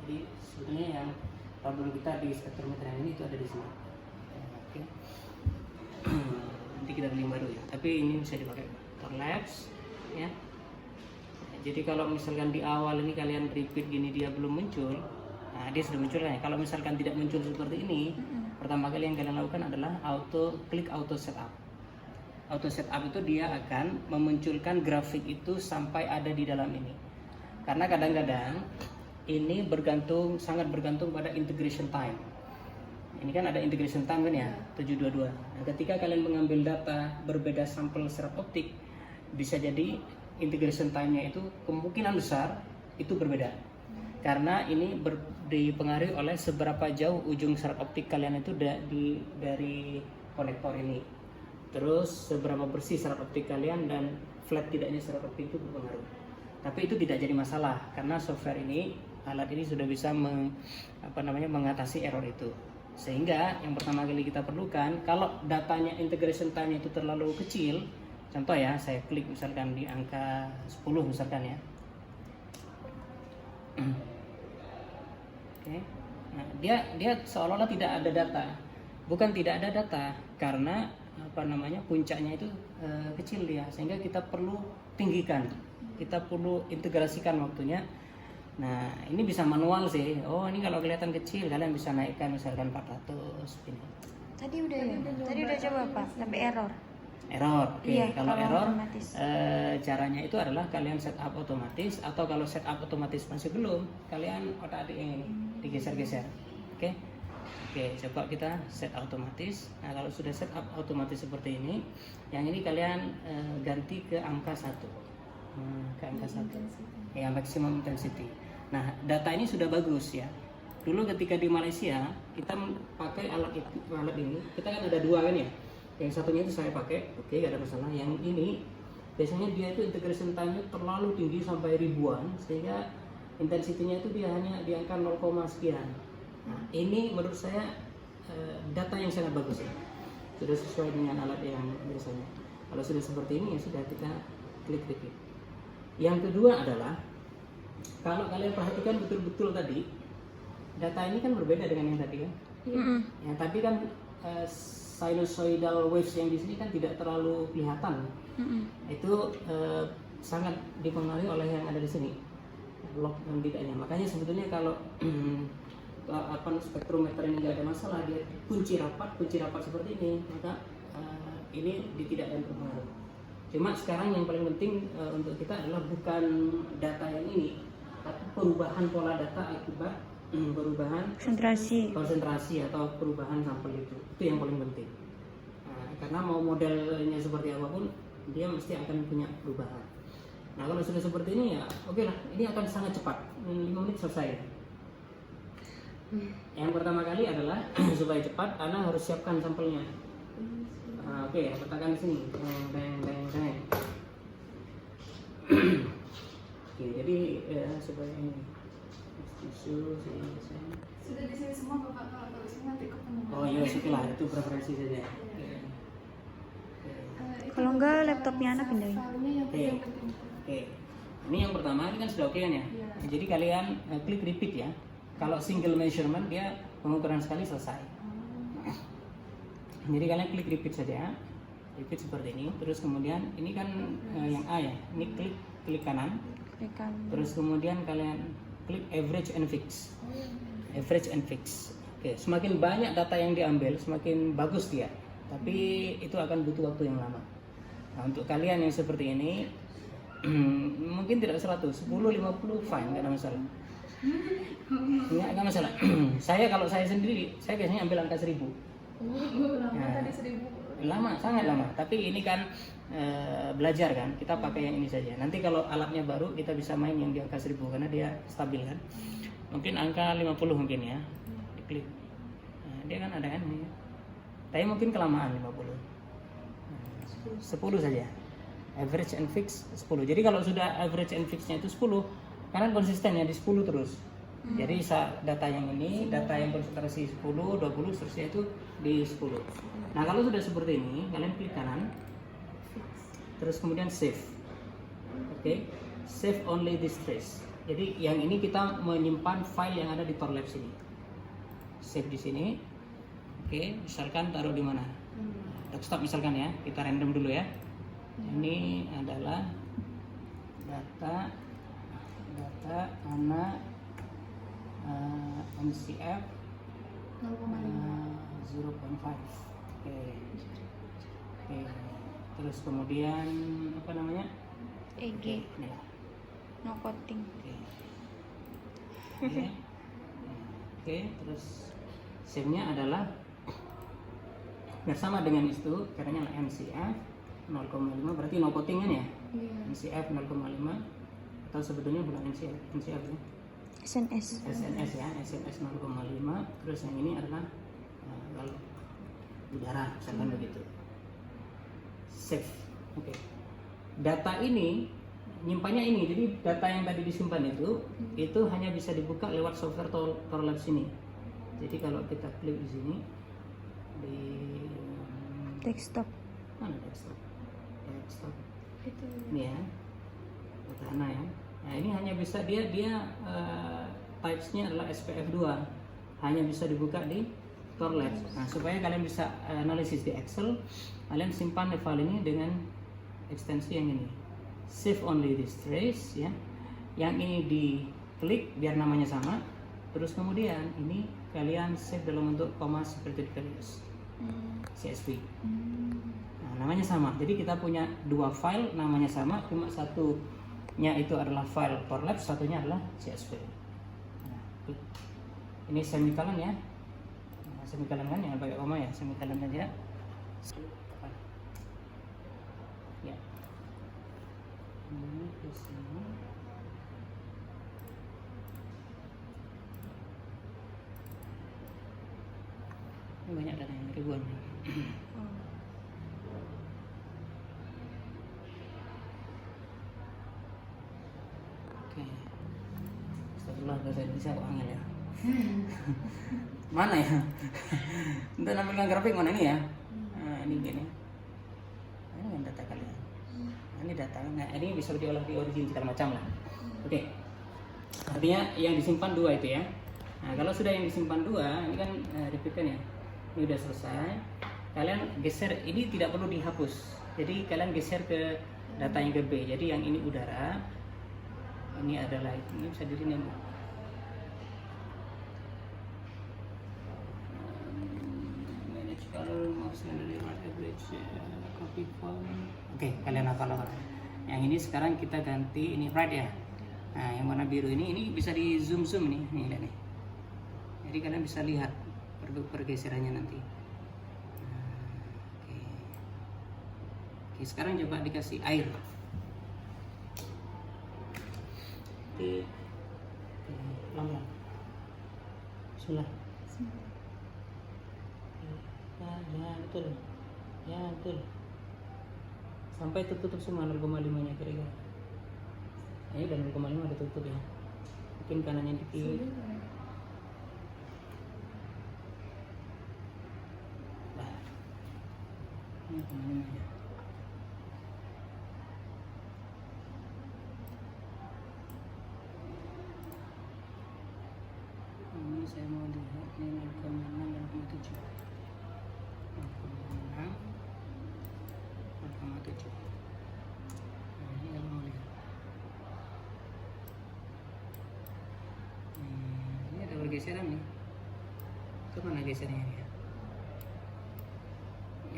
Jadi sebenarnya yang problem kita di spektrometer yang ini itu ada di sini. Oke. Nanti kita beli yang baru ya. Tapi ini bisa dipakai overlaps ya. Jadi kalau misalkan di awal ini kalian repeat gini dia belum muncul, nah dia sudah muncul ya. Kalau misalkan tidak muncul seperti ini, pertama kali yang kalian lakukan adalah klik auto setup. Auto setup itu dia akan memunculkan grafik itu sampai ada di dalam ini. Karena kadang-kadang ini sangat bergantung pada integration time. Ini kan ada integration time kan ya, 722. Nah, ketika kalian mengambil data berbeda sampel serat optik, bisa jadi integration time-nya itu kemungkinan besar itu berbeda. Karena ini dipengaruhi oleh seberapa jauh ujung serat optik kalian itu dari konektor ini. Terus seberapa bersih serat optik kalian dan flat tidaknya serat optik itu berpengaruh. Tapi itu tidak jadi masalah karena software ini, alat ini sudah bisa mengatasi error itu. Sehingga yang pertama kali kita perlukan, kalau datanya integration time itu terlalu kecil, contoh ya, saya klik misalkan di angka 10 misalkan ya. Oke. Nah, dia seolah-olah tidak ada data. Bukan tidak ada data karena puncaknya itu kecil dia, sehingga kita perlu tinggikan. Kita perlu integrasikan waktunya. Nah, ini bisa manual sih. Oh, ini kalau kelihatan kecil kalian bisa naikkan misalkan 400 ini. Tadi udah coba Pak, tapi error. Oke. Iya, kalau error caranya itu adalah kalian setup otomatis, atau kalau setup otomatis masih belum, kalian otak-atik yang ini digeser-geser. Oke, coba kita set otomatis. Nah, kalau sudah setup otomatis seperti ini, yang ini kalian ganti ke angka 1. Ke angka 1. Ya, maximum intensity. Nah, data ini sudah bagus ya. Dulu ketika di Malaysia kita pakai alat ini, kita kan ada 2 kan ya. Yang satunya itu saya pakai, oke, gak ada masalah. Yang ini biasanya dia itu integration time-nya terlalu tinggi sampai ribuan, sehingga intensitinya itu dia hanya di angka 0, sekian. Nah, ini menurut saya data yang sangat bagus ya. Sudah sesuai dengan alat yang biasanya. Kalau sudah seperti ini ya sudah, kita klik repeat. Yang kedua adalah, kalau kalian perhatikan betul-betul tadi, data ini kan berbeda dengan yang tadi kan. Yang tadi kan sinusoidal waves yang di sini kan tidak terlalu kelihatan. Itu sangat dipengaruhi oleh yang ada di sini, log dan tidaknya. Makanya sebetulnya kalau spektrometer ini nggak ada masalah, dia kunci rapat seperti ini, maka ini tidak ada berpengaruh. Cuma sekarang yang paling penting untuk kita adalah bukan data yang ini, tapi perubahan pola data akibat perubahan konsentrasi atau perubahan sampel itu yang paling penting. Nah, karena mau modelnya seperti apapun, dia mesti akan punya perubahan. Nah, kalau sudah seperti ini ya oke lah, ini akan sangat cepat, 5 menit selesai. Yang pertama kali adalah supaya cepat, Anda harus siapkan sampelnya. Oke, letakkan di sini. Oke, jadi supaya ini sudah di sini semua Bapak, kalau di sini nanti ketemu. Oh iya, syukurlah, itu preferensi saja. Kalau enggak laptopnya anak pindahin. Oke. Ini yang pertama, ini kan sudah oke kan ya? Jadi kalian klik repeat ya. Kalau single measurement dia pengukuran sekali selesai. Jadi kalian klik repeat saja. Repeat seperti ini. Terus kemudian ini kan yang A ya. Ini klik kanan. Terus kemudian kalian klik average and fix. Oke, semakin banyak data yang diambil, semakin bagus dia. Tapi itu akan butuh waktu yang lama. Nah, untuk kalian yang seperti ini, mungkin tidak 100, 10, 50 fine, nggak ada masalah. Nggak masalah. Kalau saya sendiri, saya biasanya ambil angka 1000. Tadi 1000. Lama, sangat lama. Tapi ini kan belajar kan, kita pakai yang ini saja. Nanti kalau alatnya baru, kita bisa main yang di angka 1000 karena dia stabil kan. Mungkin angka 50 mungkin ya, diklik. Nah, dia kan ada kan ini. Tapi mungkin kelamaan 50. 10 saja. Average and fix 10. Jadi kalau sudah average and fixnya itu 10, karena konsisten ya di 10 terus. Jadi data yang ini, data yang konsentrasi 10, 20, seterusnya itu di 10. Nah, kalau sudah seperti ini, kalian klik kanan. Terus kemudian save. Oke. Save only this trace. Jadi yang ini kita menyimpan file yang ada di Torlabs ini. Save di sini. Oke, misalkan taruh di mana? Desktop misalkan ya. Kita random dulu ya. Ini adalah data anak MCF 0.5. Oke. Terus kemudian apa namanya? EG Ini. no coating. Oke, terus save-nya adalah bersama dengan itu, caranya MCF 0,5 berarti no coating kan ya? MCF 0,5 atau sebetulnya bukan MCF ya. SNS. SNS ya, SNS 0,5. Terus yang ini adalah kalau udara misalkan begitu. Save. Oke. Data ini nyimpannya ini, jadi data yang tadi disimpan itu hanya bisa dibuka lewat software Torlabs ini. Jadi kalau kita klik di sini di Desktop. mana desktop ini ya, Data ya. Nah ini hanya bisa dia types-nya adalah SPF2, hanya bisa dibuka di Torlabs. Nah supaya kalian bisa analisis di Excel, kalian simpan file ini dengan ekstensi yang ini, save only this trace ya. Yang ini diklik biar namanya sama, terus kemudian ini kalian save dalam bentuk koma seperti ditulis CSV. Nah, namanya sama. Jadi kita punya dua file namanya sama, cuma satunya itu adalah file Torlabs, satunya adalah CSV. Nah, ini semicolon ya. Nah, semicolon kan yang pakai koma ya, semicolon aja. Ya. Ini ke sini. Ini banyak data yang ribuan. Oke. Astagfirullah, bahasa Indonesia kok angel ya. Mana ya? Untuk nampilkan grafik mana ini ya? Nah, ini gini. Ini kan data kalian. Nah, ini data. Nah, ini bisa diolah di origin segala macam lah. Oke. Artinya yang disimpan dua itu ya. Nah, kalau sudah yang disimpan dua, ini kan repeat kan ya. Ini udah selesai. Kalian geser, ini tidak perlu dihapus. Jadi kalian geser ke data yang ke B. Jadi yang ini udara, ini adalah ini bisa di sini. Manage color, mouse and right average, copy font. Oke, kalian hafal. Yang ini sekarang kita ganti ini right ya. Nah, yang warna biru ini bisa di zoom nih, lihat nih. Jadi kalian bisa lihat pergeserannya nanti. Oke, sekarang coba dikasih air. Oke, pelan-pelan. Bismillah. Ya, betul. Ya, betul. Sampai tertutup semua 0,5-nya kira-kira. Ini dan 0,5 ada tutup ya. Mungkin kanannya dikit. Nah, ini kanannya. Ini saya mau lihat ini 0,6 dan 0,7. 0,7. Nah, ini kalau mau lihat. Ini ada pergeseran nih. Kemana gesernya ya?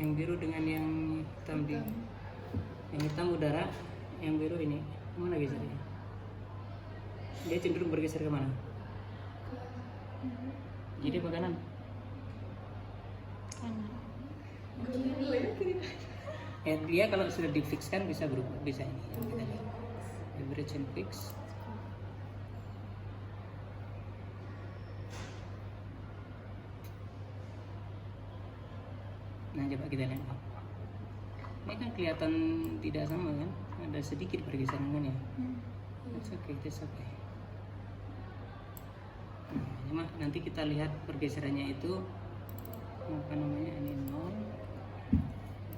Yang biru dengan yang hitam di, yang hitam udara, yang biru ini kemana gesernya? Dia cenderung bergeser kemana? Jadi ke kanan. Dia kalau sudah difixkan bisa berubah, bisa ini yang kita lihat. Average and fix. Nah, coba kita lihat. Ini kan kelihatan tidak sama kan? Ada sedikit pergeseran kan ya? That's okay, that's okay. Nah, cuma nanti kita lihat pergeserannya itu apa namanya, ini 0.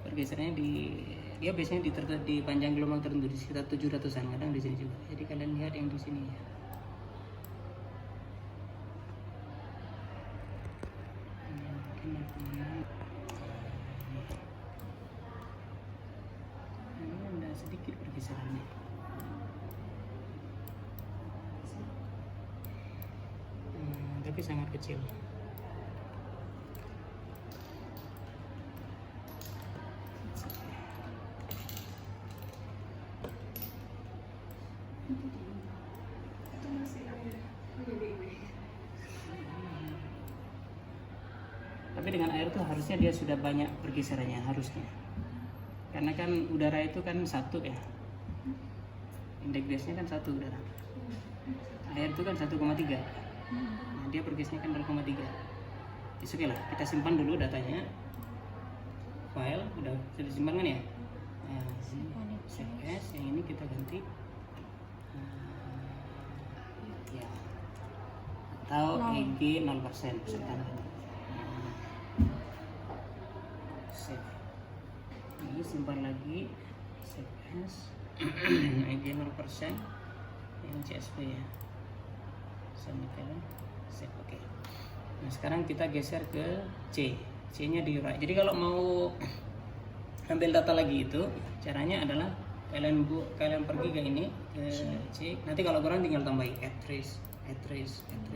Pergeserannya dia biasanya di panjang gelombang tertentu di sekitar 700-an, kadang di sini juga. Jadi kalian lihat yang di sini ya. Ini ada sedikit pergeserannya. Tapi sangat kecil. Itu masih jadi ini. Tapi dengan air tuh harusnya dia sudah banyak pergeserannya harusnya. Karena kan udara itu kan satu ya. Indeks gasnya kan satu udara. Air itu kan 1,3. Nah, dia pergesnya kan 0,3. Oke lah, kita simpan dulu datanya. File udah sudah disimpan kan ya? Nah, ini save as, yang ini kita ganti. Ya. Atau EG 0% bisa ditambah. Save. Ini simpan lagi. Save as. EG 0% yang CSV ya. Semicolon. Save. Oke. Nah, sekarang kita geser ke C. C-nya di right. Jadi kalau mau ambil data lagi itu, caranya adalah kalian pergi ke ini ke C. Nanti kalau kurang tinggal tambahin address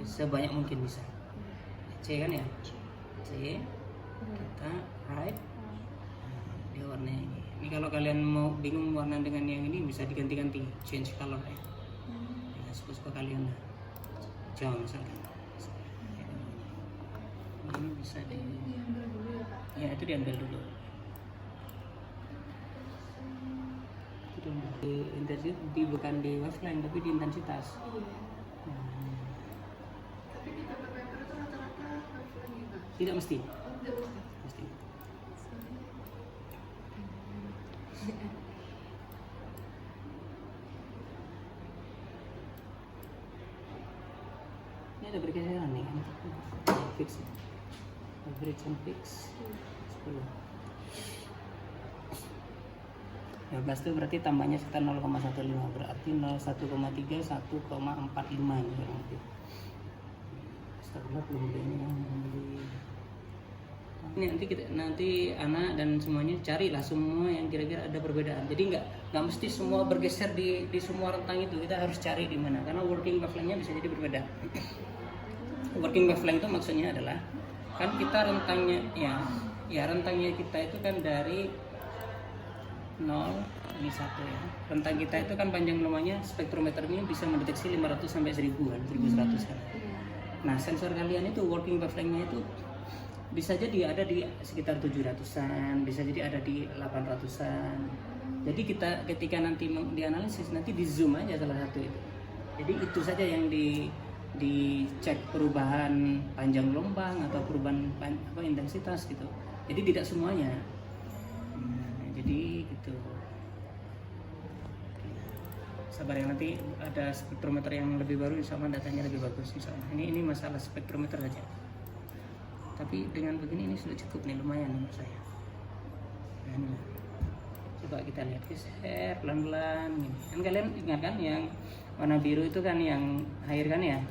sebanyak mungkin bisa. C kan ya? C. Kita right. Nah, dia warnanya ini. Ini kalau kalian mau bingung warna dengan yang ini bisa diganti-ganti, change color ya. Ya, suka-suka kalian lah. Jauh misalkan. Ini bisa Diambil dulu ya Pak. ya itu diambil dulu. Itu di intensitas, bukan di wavelength tapi di intensitas. Iya. Tapi di paper itu rata-rata wavelength Pak. Tidak mesti. Oh, tidak mesti. Mesti. Ini ada bergeseran nih. Fix. Average and fix 10. 12 itu berarti tambahnya sekitar 0,15, berarti 1,3 1,45 ini kurang lebih. Astagfirullah, belum beli ini yang beli. Ini nanti anak dan semuanya carilah semua yang kira-kira ada perbedaan. Jadi nggak mesti semua bergeser di semua rentang itu. Kita harus cari di mana karena working wavelength-nya bisa jadi berbeda. Working wavelength itu maksudnya adalah kan kita rentangnya ya rentangnya kita itu kan dari 0 ini 1 ya. Rentang kita itu kan panjang lamanya spektrometer ini bisa mendeteksi 500 sampai 1000 kan, 1100 kan. Nah, sensor kalian itu working wavelength-nya itu bisa jadi ada di sekitar 700-an, bisa jadi ada di 800-an. Jadi kita ketika nanti dianalisis nanti di zoom aja salah satu itu. Jadi itu saja yang dicek perubahan panjang gelombang atau perubahan intensitas gitu. Jadi tidak semuanya. Jadi gitu. Sabar ya, nanti ada spektrometer yang lebih baru, insya Allah datanya lebih bagus insya Allah. Ini masalah spektrometer saja. Tapi dengan begini ini sudah cukup nih, lumayan menurut saya. Nah, ini. Coba kita lihat geser pelan-pelan gini. Kan kalian ingat kan yang warna biru itu kan yang air kan ya?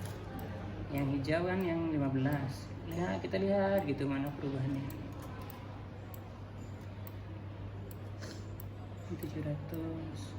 Yang hijau kan yang 15. Lihat, kita lihat gitu mana perubahannya. 700